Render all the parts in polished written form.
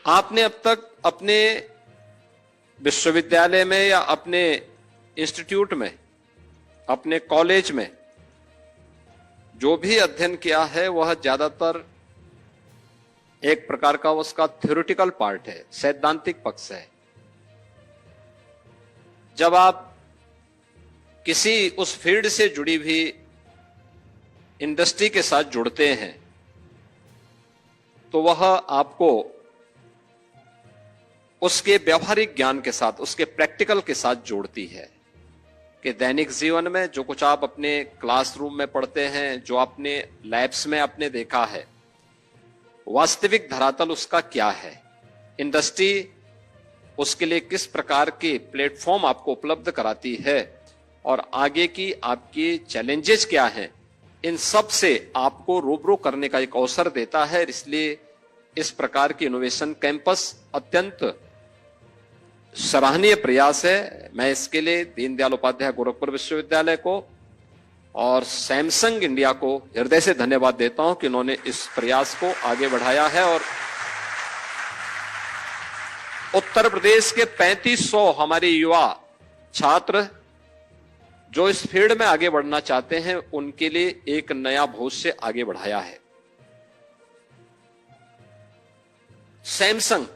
आपने अब तक अपने विश्वविद्यालय में या अपने इंस्टीट्यूट में, अपने कॉलेज में जो भी अध्ययन किया है वह ज्यादातर एक प्रकार का उसका थ्योरेटिकल पार्ट है, सैद्धांतिक पक्ष है। जब आप किसी उस फील्ड से जुड़ी हुई इंडस्ट्री के साथ जुड़ते हैं तो वह आपको उसके व्यवहारिक ज्ञान के साथ, उसके प्रैक्टिकल के साथ जोड़ती है कि दैनिक जीवन में जो कुछ आप अपने क्लासरूम में पढ़ते हैं, जो आपने लैब्स में आपने देखा है, वास्तविक धरातल उसका क्या है, इंडस्ट्री उसके लिए किस प्रकार के प्लेटफॉर्म आपको उपलब्ध कराती है और आगे की आपकी चैलेंजेस क्या हैं, इन सब से आपको रूबरू करने का एक अवसर देता है। इसलिए इस प्रकार की इनोवेशन कैंपस अत्यंत सराहनीय प्रयास है। मैं इसके लिए दीनदयाल उपाध्याय गोरखपुर विश्वविद्यालय को और सैमसंग इंडिया को हृदय से धन्यवाद देता हूं कि उन्होंने इस प्रयास को आगे बढ़ाया है। और उत्तर प्रदेश के 3500 हमारे युवा छात्र जो इस फील्ड में आगे बढ़ना चाहते हैं, उनके लिए एक नया भविष्य आगे बढ़ाया है। सैमसंग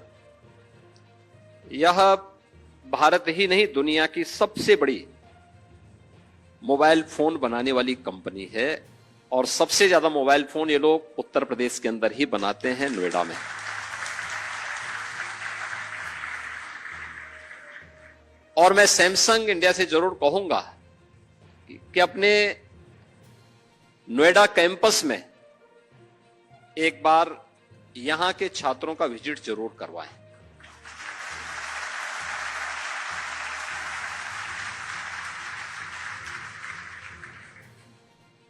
यह भारत ही नहीं, दुनिया की सबसे बड़ी मोबाइल फोन बनाने वाली कंपनी है और सबसे ज्यादा मोबाइल फोन ये लोग उत्तर प्रदेश के अंदर ही बनाते हैं, नोएडा में। और मैं सैमसंग इंडिया से जरूर कहूंगा कि अपने नोएडा कैंपस में एक बार यहां के छात्रों का विजिट जरूर करवाएं।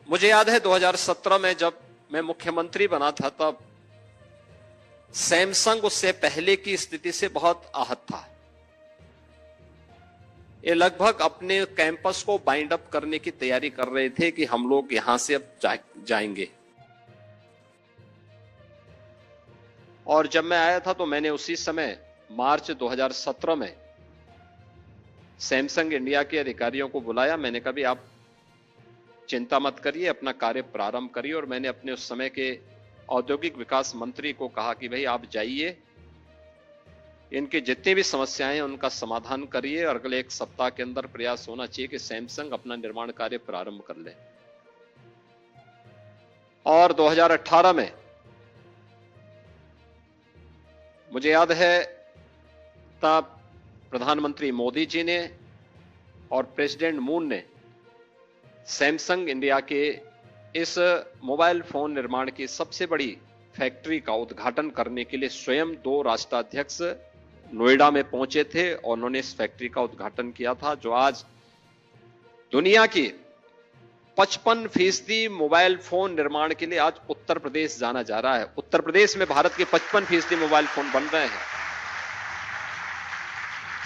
मुझे याद है 2017 में जब मैं मुख्यमंत्री बना था, तब सैमसंग उससे पहले की स्थिति से बहुत आहत था। ये लगभग अपने कैंपस को बाइंड अप करने की तैयारी कर रहे थे कि हम लोग यहां से अब जाएंगे। और जब मैं आया था तो मैंने उसी समय मार्च 2017 में सैमसंग इंडिया के अधिकारियों को बुलाया। मैंने कहा भी आप चिंता मत करिए, अपना कार्य प्रारंभ करिए। और मैंने अपने उस समय के औद्योगिक विकास मंत्री को कहा कि भाई आप जाइए, इनकी जितनी भी समस्याएं हैं उनका समाधान करिए और अगले 1 सप्ताह के अंदर प्रयास होना चाहिए कि सैमसंग अपना निर्माण कार्य प्रारंभ कर ले। और 2018 में मुझे याद है तब प्रधानमंत्री मोदी जी ने और प्रेसिडेंट मून ने सैमसंग इंडिया के इस मोबाइल फोन निर्माण की सबसे बड़ी फैक्ट्री का उद्घाटन करने के लिए स्वयं 2 राष्ट्राध्यक्ष नोएडा में पहुंचे थे और उन्होंने इस फैक्ट्री का उद्घाटन किया था, जो आज दुनिया की 55% मोबाइल फोन निर्माण के लिए आज उत्तर प्रदेश जाना जा रहा है। उत्तर प्रदेश में भारत के 55% मोबाइल फोन बन रहे हैं।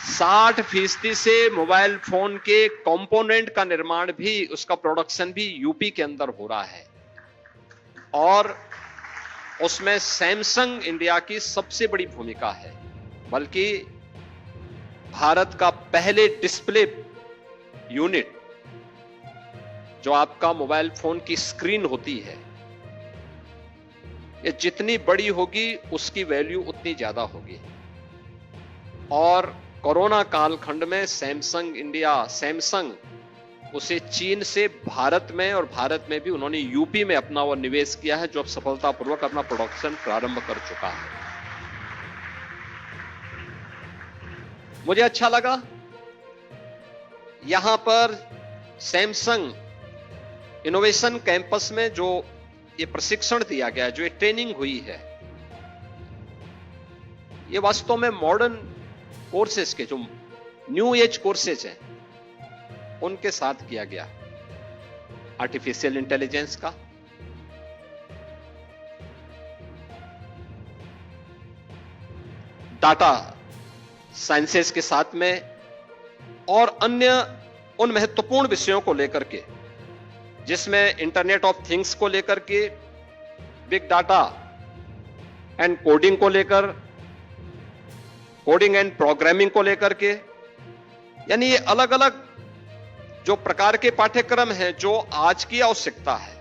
60% से मोबाइल फोन के कंपोनेंट का निर्माण भी, उसका प्रोडक्शन भी यूपी के अंदर हो रहा है और उसमें सैमसंग इंडिया की सबसे बड़ी भूमिका है। बल्कि भारत का पहले डिस्प्ले यूनिट, जो आपका मोबाइल फोन की स्क्रीन होती है, ये जितनी बड़ी होगी उसकी वैल्यू उतनी ज्यादा होगी। और कोरोना कालखंड में सैमसंग उसे चीन से भारत में और भारत में भी उन्होंने यूपी में अपना वो निवेश किया है, जो अब सफलतापूर्वक अपना प्रोडक्शन प्रारंभ कर चुका है। मुझे अच्छा लगा यहां पर सैमसंग इनोवेशन कैंपस में जो ये प्रशिक्षण दिया गया, जो ये ट्रेनिंग हुई है, ये वास्तव में मॉडर्न कोर्सेज के, जो न्यू एज कोर्सेज हैं, उनके साथ किया गया। आर्टिफिशियल इंटेलिजेंस का, डाटा साइंसेस के साथ में और अन्य उन महत्वपूर्ण विषयों को लेकर के, जिसमें इंटरनेट ऑफ थिंग्स को लेकर के, बिग डाटा एंड कोडिंग को लेकर, कोडिंग एंड प्रोग्रामिंग को लेकर के, यानी ये अलग अलग जो प्रकार के पाठ्यक्रम हैं जो आज की आवश्यकता है,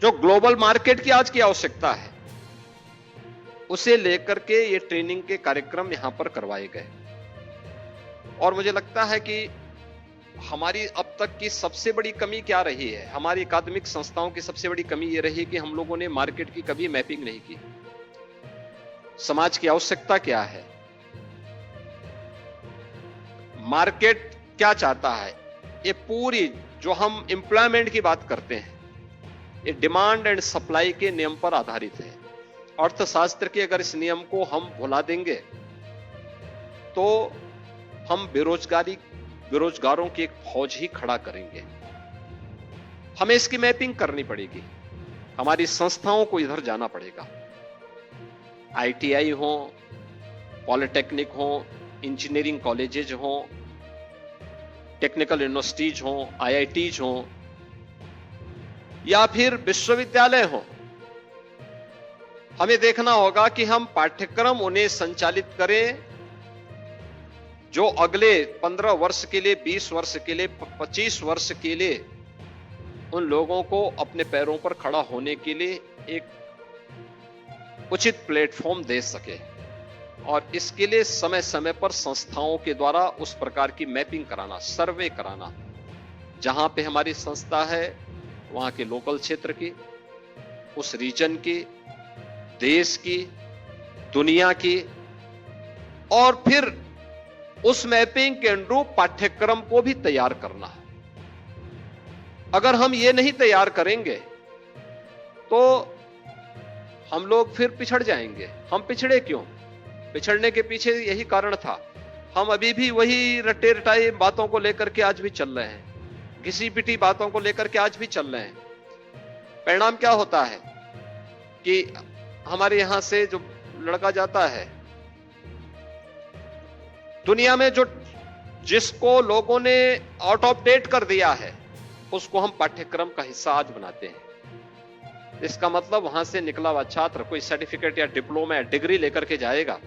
जो ग्लोबल मार्केट की आज की आवश्यकता है, उसे लेकर के ये ट्रेनिंग के कार्यक्रम यहां पर करवाए गए। और मुझे लगता है कि हमारी अब तक की सबसे बड़ी कमी क्या रही है, हमारी अकादमिक संस्थाओं की सबसे बड़ी कमी यह रही कि हम लोगों ने मार्केट की कभी मैपिंग नहीं की। समाज की आवश्यकता क्या है, मार्केट क्या चाहता है, ये पूरी जो हम एम्प्लॉयमेंट की बात करते हैं, ये डिमांड एंड सप्लाई के नियम पर आधारित है। अर्थशास्त्र के अगर इस नियम को हम भुला देंगे तो हम बेरोजगारों की एक फौज ही खड़ा करेंगे। हमें इसकी मैपिंग करनी पड़ेगी, हमारी संस्थाओं को इधर जाना पड़ेगा। आईटीआई हो, पॉलिटेक्निक हो, इंजीनियरिंग कॉलेजेज हो, टेक्निकल यूनिवर्सिटीज हो, आईआईटीज हो, या फिर विश्वविद्यालय हो, हमें देखना होगा कि हम पाठ्यक्रम उन्हें संचालित करें जो अगले 15 वर्ष के लिए, 20 वर्ष के लिए, 25 वर्ष के लिए उन लोगों को अपने पैरों पर खड़ा होने के लिए एक उचित प्लेटफॉर्म दे सके। और इसके लिए समय समय पर संस्थाओं के द्वारा उस प्रकार की मैपिंग कराना, सर्वे कराना, जहां पे हमारी संस्था है वहां के लोकल क्षेत्र की, उस रीजन की, देश की, दुनिया की, और फिर उस मैपिंग के अनुरूप पाठ्यक्रम को भी तैयार करना है। अगर हम ये नहीं तैयार करेंगे तो हम लोग फिर पिछड़ जाएंगे। हम पिछड़े क्यों? पिछड़ने के पीछे यही कारण था, हम अभी भी वही रटे रटाए बातों को लेकर के आज भी चल रहे हैं, घिसी पिटी बातों को लेकर के आज भी चल रहे हैं। परिणाम क्या होता है कि हमारे यहां से जो लड़का जाता है, दुनिया में जिसको लोगों ने आउट ऑफ डेट कर दिया है, उसको हम पाठ्यक्रम का हिस्सा आज बनाते हैं। इसका मतलब वहां से निकला हुआ छात्र कोई सर्टिफिकेट या डिप्लोमा या डिग्री लेकर के जाएगा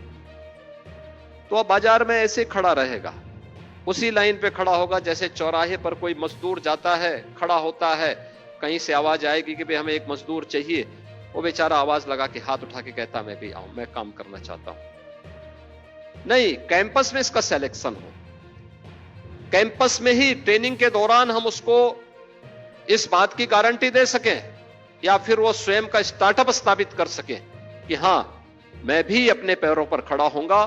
तो अब बाजार में ऐसे खड़ा रहेगा, उसी लाइन पे खड़ा होगा जैसे चौराहे पर कोई मजदूर जाता है, खड़ा होता है, कहीं से आवाज आएगी कि भाई हमें एक मजदूर चाहिए, वो बेचारा आवाज लगा के हाथ उठा के कहता मैं भी आऊं, मैं काम करना चाहता हूं। नहीं, कैंपस में इसका सिलेक्शन हो, कैंपस में ही ट्रेनिंग के दौरान हम उसको इस बात की गारंटी दे सकें, या फिर वो स्वयं का स्टार्टअप स्थापित कर सके कि हां मैं भी अपने पैरों पर खड़ा होऊंगा।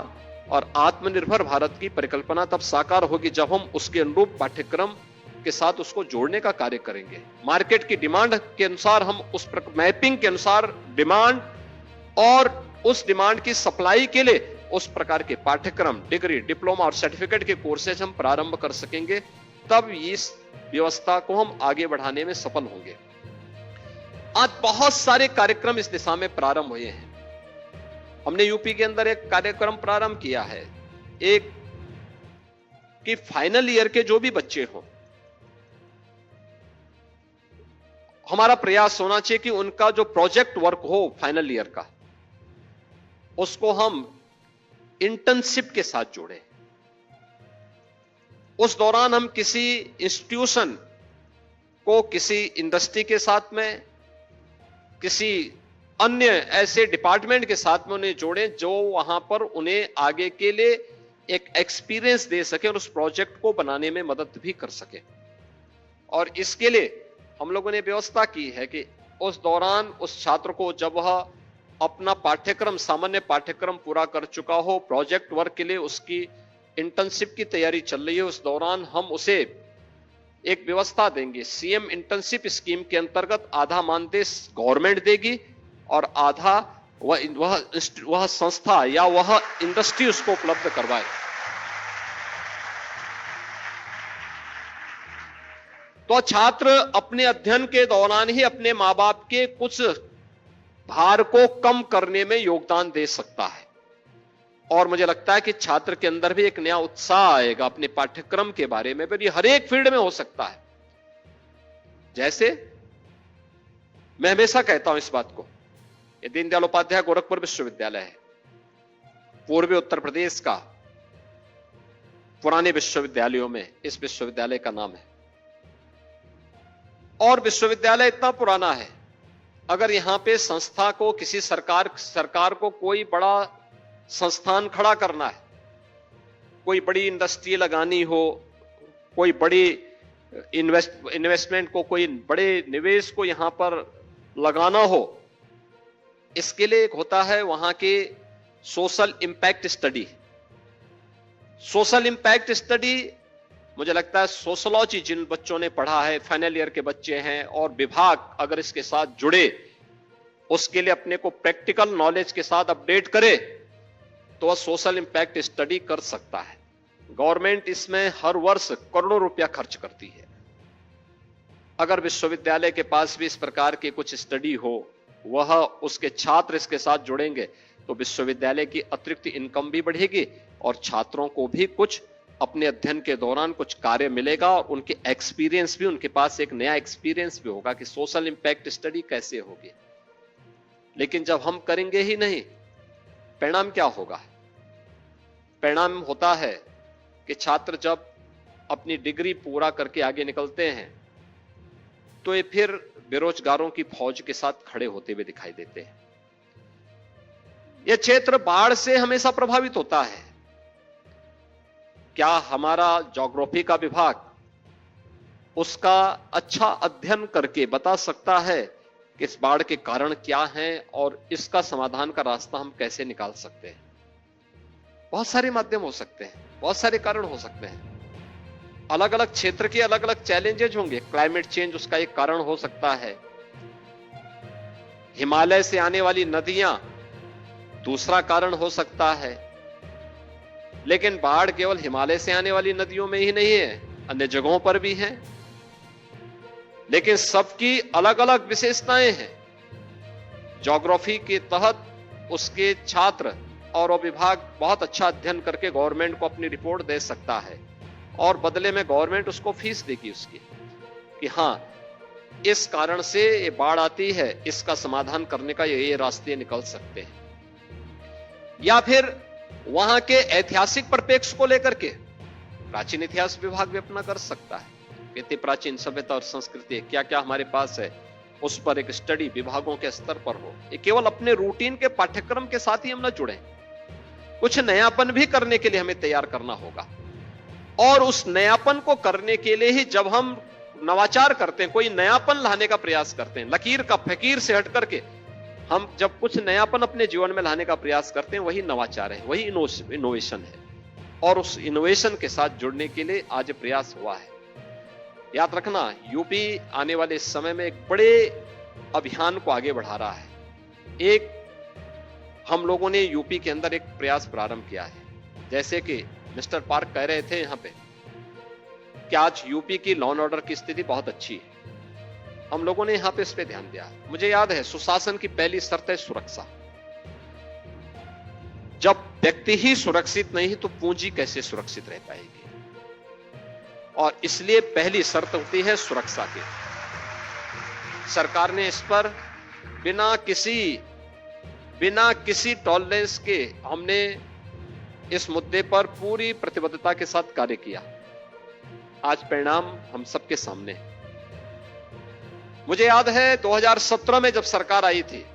और आत्मनिर्भर भारत की परिकल्पना तब साकार होगी जब हम उसके अनुरूप पाठ्यक्रम के साथ उसको जोड़ने का कार्य करेंगे। मार्केट की डिमांड के अनुसार हम उस मैपिंग के अनुसार डिमांड और उस डिमांड की सप्लाई के लिए उस प्रकार के पाठ्यक्रम, डिग्री, डिप्लोमा और सर्टिफिकेट के कोर्सेज हम प्रारंभ कर सकेंगे। तब इस व्यवस्था को हम आगे बढ़ाने में सफल होंगे। आज बहुत सारे कार्यक्रम इस दिशा में प्रारंभ हुए हैं। हमने यूपी के अंदर एक कार्यक्रम प्रारंभ किया है, एक कि फाइनल ईयर के जो भी बच्चे हों, हमारा प्रयास होना चाहिए कि उनका जो प्रोजेक्ट वर्क हो फाइनल ईयर का, उसको हम इंटर्नशिप के साथ जोड़ें। उस दौरान हम किसी इंस्टीट्यूशन को किसी इंडस्ट्री के साथ में, किसी अन्य ऐसे डिपार्टमेंट के साथ में उन्हें जोड़ें जो वहां पर उन्हें आगे के लिए एक एक्सपीरियंस दे सके और उस प्रोजेक्ट को बनाने में मदद भी कर सके। और इसके लिए हम लोगों ने व्यवस्था की है कि उस दौरान उस छात्र को जब वह अपना पाठ्यक्रम, सामान्य पाठ्यक्रम पूरा कर चुका हो, प्रोजेक्ट वर्क के लिए उसकी इंटर्नशिप की तैयारी चल रही है, उस दौरान हम उसे एक व्यवस्था देंगे। सीएम इंटर्नशिप स्कीम के अंतर्गत आधा मानदेय गवर्नमेंट देगी और आधा वह संस्था या वह इंडस्ट्री उसको उपलब्ध करवाए। तो छात्र अपने अध्ययन के दौरान ही अपने मां बाप के कुछ भार को कम करने में योगदान दे सकता है। और मुझे लगता है कि छात्र के अंदर भी एक नया उत्साह आएगा अपने पाठ्यक्रम के बारे में। पर ये हर एक फील्ड में हो सकता है। जैसे मैं हमेशा कहता हूं इस बात को ये दीनदयाल उपाध्याय गोरखपुर विश्वविद्यालय है, पूर्वी उत्तर प्रदेश का पुराने विश्वविद्यालयों में इस विश्वविद्यालय का नाम है। और विश्वविद्यालय इतना पुराना है, अगर यहां पे संस्था को किसी सरकार को कोई बड़ा संस्थान खड़ा करना है, कोई बड़ी इंडस्ट्री लगानी हो, कोई बड़ी इन्वेस्टमेंट को, कोई बड़े निवेश को यहां पर लगाना हो, इसके लिए एक होता है वहां के social impact study. Social impact study, मुझे लगता है सोशोलॉजी जिन बच्चों ने पढ़ा है, फाइनल ईयर के बच्चे हैं, और विभाग अगर इसके साथ जुड़े, उसके लिए अपने को प्रैक्टिकल नॉलेज के साथ अपडेट करे, तो वह सोशल इंपैक्ट स्टडी कर सकता है। गवर्नमेंट इसमें हर वर्ष करोड़ों रुपया खर्च करती है। अगर विश्वविद्यालय के पास भी इस प्रकार की कुछ स्टडी हो, वह उसके छात्र इसके साथ जुड़ेंगे, तो विश्वविद्यालय की अतिरिक्त इनकम भी बढ़ेगी और छात्रों को भी कुछ अपने अध्ययन के दौरान कुछ कार्य मिलेगा और उनके एक्सपीरियंस भी, उनके पास एक नया एक्सपीरियंस भी होगा कि सोशल इंपैक्ट स्टडी कैसे होगी। लेकिन जब हम करेंगे ही नहीं, परिणाम क्या होगा? परिणाम होता है कि छात्र जब अपनी डिग्री पूरा करके आगे निकलते हैं, तो ये फिर बेरोजगारों की फौज के साथ खड़े होते हुए दिखाई देते हैं। यह क्षेत्र बाढ़ से हमेशा प्रभावित होता है। क्या हमारा ज्योग्राफी का विभाग उसका अच्छा अध्ययन करके बता सकता है कि इस बाढ़ के कारण क्या हैं और इसका समाधान का रास्ता हम कैसे निकाल सकते हैं? बहुत सारे माध्यम हो सकते हैं, बहुत सारे कारण हो सकते हैं। अलग अलग क्षेत्र के अलग अलग चैलेंजेस होंगे। क्लाइमेट चेंज उसका एक कारण हो सकता है, हिमालय से आने वाली नदियां दूसरा कारण हो सकता है। लेकिन बाढ़ केवल हिमालय से आने वाली नदियों में ही नहीं है, अन्य जगहों पर भी है। लेकिन सबकी अलग अलग विशेषताएं हैं। ज्योग्राफी के तहत उसके छात्र और विभाग बहुत अच्छा अध्ययन करके गवर्नमेंट को अपनी रिपोर्ट दे सकता है और बदले में गवर्नमेंट उसको फीस देगी उसकी, कि हां इस कारण से ये बाढ़ आती है, इसका समाधान करने का ये रास्ते निकल सकते हैं। या फिर वहां के ऐतिहासिक परिप्रेक्ष्य को लेकर के प्राचीन इतिहास विभाग भी अपना कर सकता है। कितनी प्राचीन सभ्यता और संस्कृति है, क्या क्या हमारे पास है, उस पर एक स्टडी विभागों के स्तर पर हो। ये केवल अपने रूटीन के पाठ्यक्रम के साथ ही हम न जुड़े, कुछ नयापन भी करने के लिए हमें तैयार करना होगा। और उस नयापन को करने के लिए ही जब हम नवाचार करते हैं, कोई नयापन लाने का प्रयास करते हैं, लकीर का फकीर से हट करके हम जब कुछ नयापन अपने जीवन में लाने का प्रयास करते हैं, वही नवाचार है, वही इनोवेशन है। और उस इनोवेशन के साथ जुड़ने के लिए आज प्रयास हुआ है। याद रखना, यूपी आने वाले समय में एक बड़े अभियान को आगे बढ़ा रहा है। एक हम लोगों ने यूपी के अंदर एक प्रयास प्रारंभ किया है। जैसे कि मिस्टर पार्क कह रहे थे यहां पे कि आज यूपी की लॉ एंड ऑर्डर की स्थिति बहुत अच्छी है। हम लोगों ने यहां पे इस पे ध्यान दिया। मुझे याद है, सुशासन की पहली शर्त है सुरक्षा। जब व्यक्ति ही सुरक्षित नहीं तो पूंजी कैसे सुरक्षित रह पाएगी? और इसलिए पहली शर्त होती है सुरक्षा की। सरकार ने इस पर बिना किसी टॉलरेंस के हमने इस मुद्दे पर पूरी प्रतिबद्धता के साथ कार्य किया। आज परिणाम हम सबके सामने है। मुझे याद है 2017 में जब सरकार आई थी,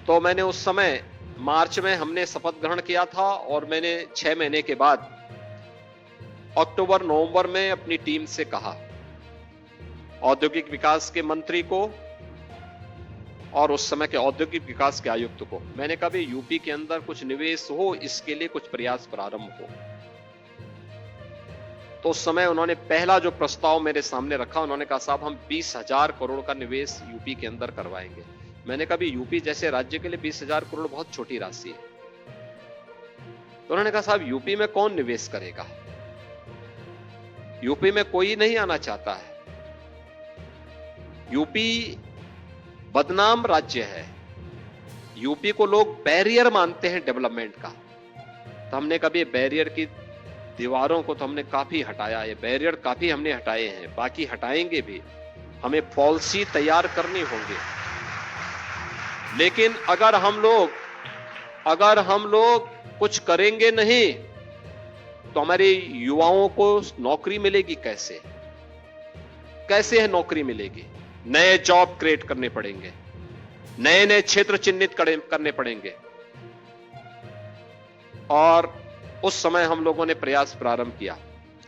तो मैंने उस समय मार्च में हमने शपथ ग्रहण किया था और मैंने 6 महीने के बाद अक्टूबर नवंबर में अपनी टीम से कहा, औद्योगिक विकास के मंत्री को और उस समय के औद्योगिक विकास के आयुक्त को, मैंने कहा भी यूपी के अंदर कुछ निवेश हो, इसके लिए कुछ प्रयास प्रारंभ हो। तो उस समय उन्होंने पहला जो प्रस्ताव मेरे सामने रखा, उन्होंने कहा साहब हम 20,000 करोड़ का निवेश यूपी के अंदर करवाएंगे। मैंने कहा भी यूपी जैसे राज्य के लिए 20,000 करोड़ बहुत छोटी राशि है। तो उन्होंने कहा साहब यूपी में कौन निवेश करेगा? यूपी में कोई नहीं आना चाहता है। यूपी बदनाम राज्य है। यूपी को लोग बैरियर मानते हैं डेवलपमेंट का। तो हमने कभी बैरियर की दीवारों को तो हमने काफी हटाया, ये बैरियर काफी हमने हटाए हैं, बाकी हटाएंगे भी। हमें पॉलिसी तैयार करनी होंगी। लेकिन अगर हम लोग कुछ करेंगे नहीं तो हमारे युवाओं को नौकरी मिलेगी कैसे? कैसे है नौकरी मिलेगी? नए जॉब क्रिएट करने पड़ेंगे, नए नए क्षेत्र चिन्हित करने पड़ेंगे। और उस समय हम लोगों ने प्रयास प्रारंभ किया।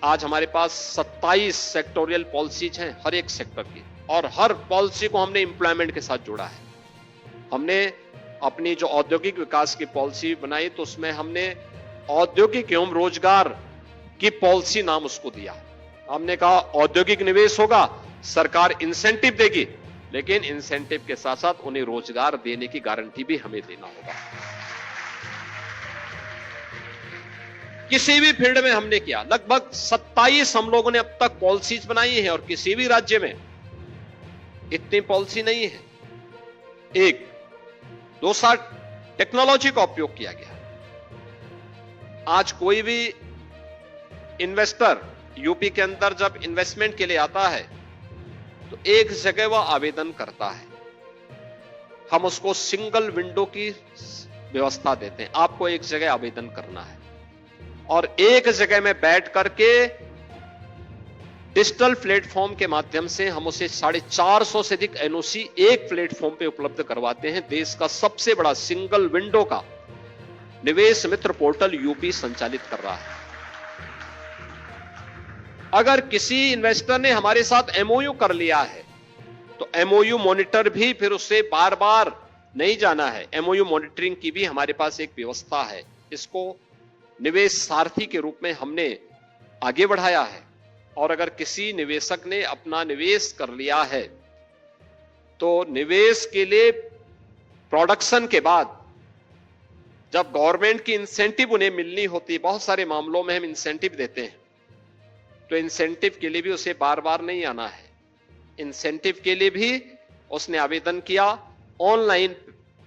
आज हमारे पास 27 सेक्टोरियल पॉलिसीज हैं हर एक सेक्टर की, और हर पॉलिसी को हमने इंप्लॉयमेंट के साथ जोड़ा है। हमने अपनी जो औद्योगिक विकास की पॉलिसी बनाई तो उसमें हमने औद्योगिक एवं रोजगार की पॉलिसी नाम उसको दिया। हमने कहा औद्योगिक निवेश होगा, सरकार इंसेंटिव देगी, लेकिन इंसेंटिव के साथ साथ उन्हें रोजगार देने की गारंटी भी हमें देना होगा। किसी भी फील्ड में हमने किया, लगभग 27 हम लोगों ने अब तक पॉलिसीज बनाई है, और किसी भी राज्य में इतनी पॉलिसी नहीं है। एक दूसरा, टेक्नोलॉजी का उपयोग किया गया। आज कोई भी इन्वेस्टर यूपी के अंदर जब इन्वेस्टमेंट के लिए आता है तो एक जगह वह आवेदन करता है, हम उसको सिंगल विंडो की व्यवस्था देते हैं। आपको एक जगह आवेदन करना है और एक जगह में बैठ करके डिजिटल प्लेटफॉर्म के माध्यम से हम उसे 450 से अधिक एनओसी एक प्लेटफॉर्म पे उपलब्ध करवाते हैं। देश का सबसे बड़ा सिंगल विंडो का निवेश मित्र पोर्टल यूपी संचालित कर रहा है। अगर किसी इन्वेस्टर ने हमारे साथ एमओयू कर लिया है तो एमओयू मॉनिटर भी फिर उससे बार बार नहीं जाना है। एमओयू मॉनिटरिंग की भी हमारे पास एक व्यवस्था है। इसको निवेश सारथी के रूप में हमने आगे बढ़ाया है। और अगर किसी निवेशक ने अपना निवेश कर लिया है तो निवेश के लिए प्रोडक्शन के बाद जब गवर्नमेंट की इंसेंटिव उन्हें मिलनी होती है, बहुत सारे मामलों में हम इंसेंटिव देते हैं, तो इंसेंटिव के लिए भी उसे बार बार नहीं आना है। इंसेंटिव के लिए भी उसने आवेदन किया, ऑनलाइन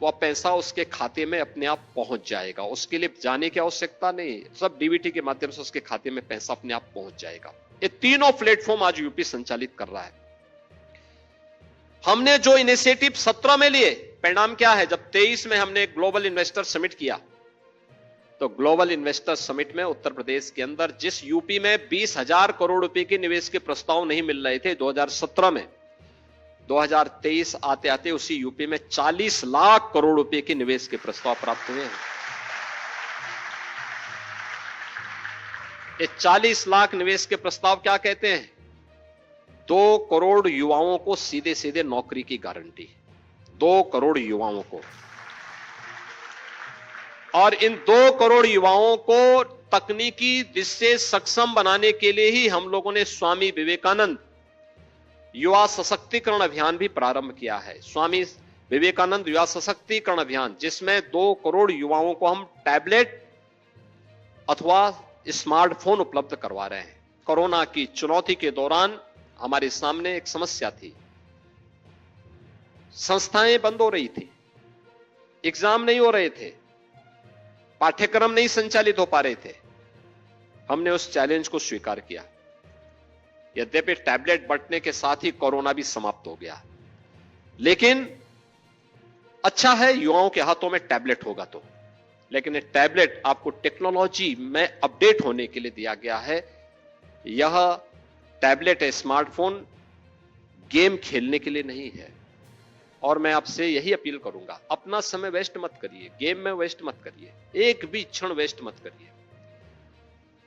वह पैसा उसके खाते में अपने आप पहुंच जाएगा। उसके लिए जाने की आवश्यकता नहीं, सब डीबीटी के माध्यम से उसके खाते में पैसा अपने आप पहुंच जाएगा। ये तीनों प्लेटफॉर्म आज यूपी संचालित कर रहा है। हमने जो इनिशिएटिव 17 में लिए, परिणाम क्या है? जब 23 में हमने ग्लोबल इन्वेस्टर समिट किया तो ग्लोबल इन्वेस्टर समिट में उत्तर प्रदेश के अंदर जिस यूपी में 20,000 करोड़ रुपए के निवेश के प्रस्ताव नहीं मिल रहे थे 2017 में, 2023 आते आते उसी यूपी में 40 लाख करोड़ रुपए के निवेश के प्रस्ताव प्राप्त हुए हैं। ये 40 लाख निवेश के प्रस्ताव क्या कहते हैं? 2 करोड़ युवाओं को सीधे सीधे नौकरी की गारंटी, 2 करोड़ युवाओं को। और इन 2 करोड़ युवाओं को तकनीकी दृष्टि से सक्षम बनाने के लिए ही हम लोगों ने स्वामी विवेकानंद युवा सशक्तिकरण अभियान भी प्रारंभ किया है। स्वामी विवेकानंद युवा सशक्तिकरण अभियान, जिसमें 2 करोड़ युवाओं को हम टैबलेट अथवा स्मार्टफोन उपलब्ध करवा रहे हैं। कोरोना की चुनौती के दौरान हमारे सामने एक समस्या थी, संस्थाएं बंद हो रही थी, एग्जाम नहीं हो रहे थे, पाठ्यक्रम नहीं संचालित हो पा रहे थे। हमने उस चैलेंज को स्वीकार किया। यद्यपि टैबलेट बंटने के साथ ही कोरोना भी समाप्त हो गया, लेकिन अच्छा है युवाओं के हाथों में टैबलेट होगा तो। लेकिन ये टैबलेट आपको टेक्नोलॉजी में अपडेट होने के लिए दिया गया है। यह टैबलेट है, स्मार्टफोन गेम खेलने के लिए नहीं है। और मैं आपसे यही अपील करूंगा, अपना समय वेस्ट मत करिए, गेम में वेस्ट मत करिए, एक भी क्षण वेस्ट मत करिए।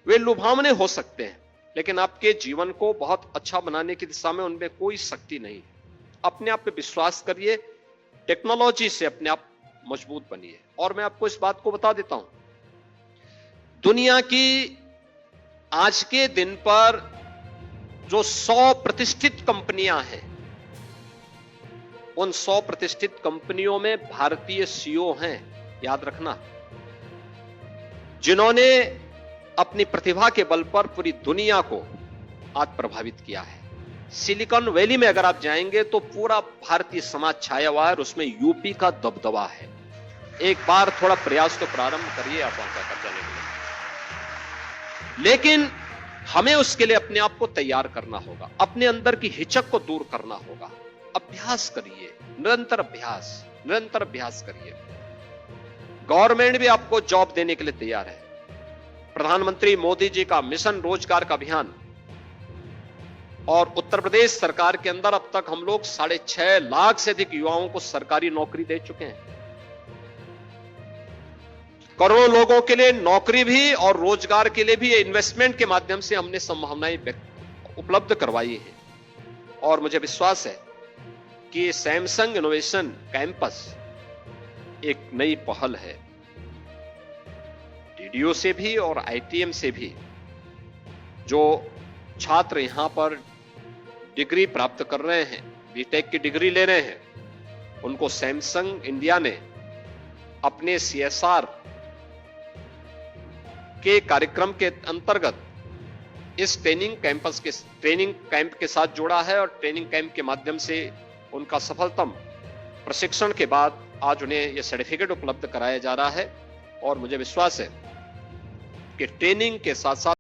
वे लुभावने हो सकते हैं लेकिन आपके जीवन को बहुत अच्छा बनाने की दिशा में उनमें कोई शक्ति नहीं है। अपने आप पे विश्वास करिए, टेक्नोलॉजी से अपने आप मजबूत बनिए। और मैं आपको इस बात को बता देता हूं, दुनिया की आज के दिन पर जो 100 प्रतिष्ठित कंपनियां हैं, उन 100 प्रतिष्ठित कंपनियों में भारतीय सीईओ हैं, याद रखना, जिन्होंने अपनी प्रतिभा के बल पर पूरी दुनिया को आज प्रभावित किया है। सिलिकॉन वैली में अगर आप जाएंगे तो पूरा भारतीय समाज छाया हुआ है और उसमें यूपी का दबदबा है। एक बार थोड़ा प्रयास तो प्रारंभ करिए आप वहां जाने के लिए। लेकिन हमें उसके लिए अपने आप को तैयार करना होगा, अपने अंदर की हिचक को दूर करना होगा। अभ्यास करिए, निरंतर अभ्यास करिए। गवर्नमेंट भी आपको जॉब देने के लिए तैयार है। प्रधानमंत्री मोदी जी का मिशन रोजगार का अभियान और उत्तर प्रदेश सरकार के अंदर अब तक हम लोग 6.5 लाख से अधिक युवाओं को सरकारी नौकरी दे चुके हैं। करोड़ों लोगों के लिए नौकरी भी और रोजगार के लिए भी इन्वेस्टमेंट के माध्यम से हमने संभावनाएं उपलब्ध करवाई है। और मुझे विश्वास है कि सैमसंग इनोवेशन कैंपस एक नई पहल है। डीडीओ से भी और आईटीएम से भी जो छात्र यहां पर डिग्री प्राप्त कर रहे हैं, बीटेक की डिग्री ले रहे हैं, उनको सैमसंग इंडिया ने अपने सीएसआर के कार्यक्रम के अंतर्गत इस ट्रेनिंग कैंप के साथ जोड़ा है। और ट्रेनिंग कैंप के माध्यम से उनका सफलतम प्रशिक्षण के बाद आज उन्हें यह सर्टिफिकेट उपलब्ध कराया जा रहा है। और मुझे विश्वास है कि ट्रेनिंग के साथ साथ